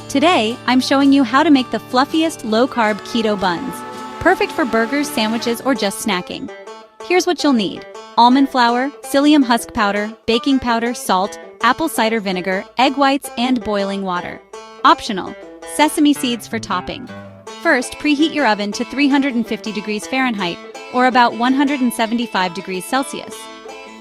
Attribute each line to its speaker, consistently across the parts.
Speaker 1: Today, I'm showing you how to make the fluffiest low-carb keto buns, perfect for burgers, sandwiches, or just snacking. Here's what you'll need: almond flour, psyllium husk powder, baking powder, salt, apple cider vinegar, egg whites, and boiling water. Optional: sesame seeds for topping. First, preheat your oven to 350 degrees Fahrenheit, or about 175 degrees Celsius.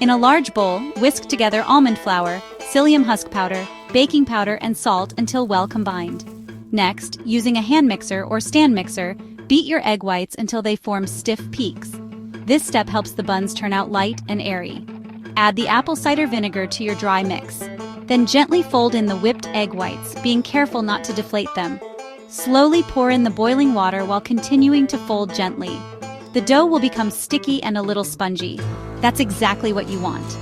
Speaker 1: In a large bowl, whisk together almond flour, psyllium husk powder, baking powder, and salt until well combined. Next, using a hand mixer or stand mixer, beat your egg whites until they form stiff peaks. This step helps the buns turn out light and airy. Add the apple cider vinegar to your dry mix. Then gently fold in the whipped egg whites, being careful not to deflate them. Slowly pour in the boiling water while continuing to fold gently. The dough will become sticky and a little spongy. That's exactly what you want.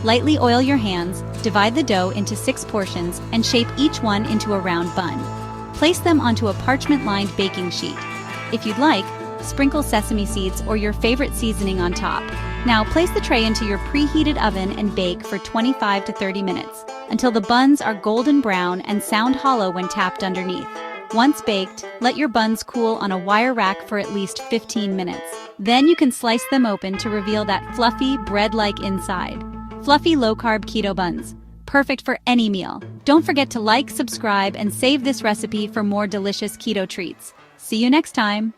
Speaker 1: Lightly oil your hands, divide the dough into 6 portions, and shape each one into a round bun. Place them onto a parchment-lined baking sheet. If you'd like, sprinkle sesame seeds or your favorite seasoning on top. Now place the tray into your preheated oven and bake for 25 to 30 minutes, until the buns are golden brown and sound hollow when tapped underneath. Once baked, let your buns cool on a wire rack for at least 15 minutes. Then you can slice them open to reveal that fluffy, bread-like inside. Fluffy low-carb keto buns, perfect for any meal. Don't forget to like, subscribe, and save this recipe for more delicious keto treats. See you next time!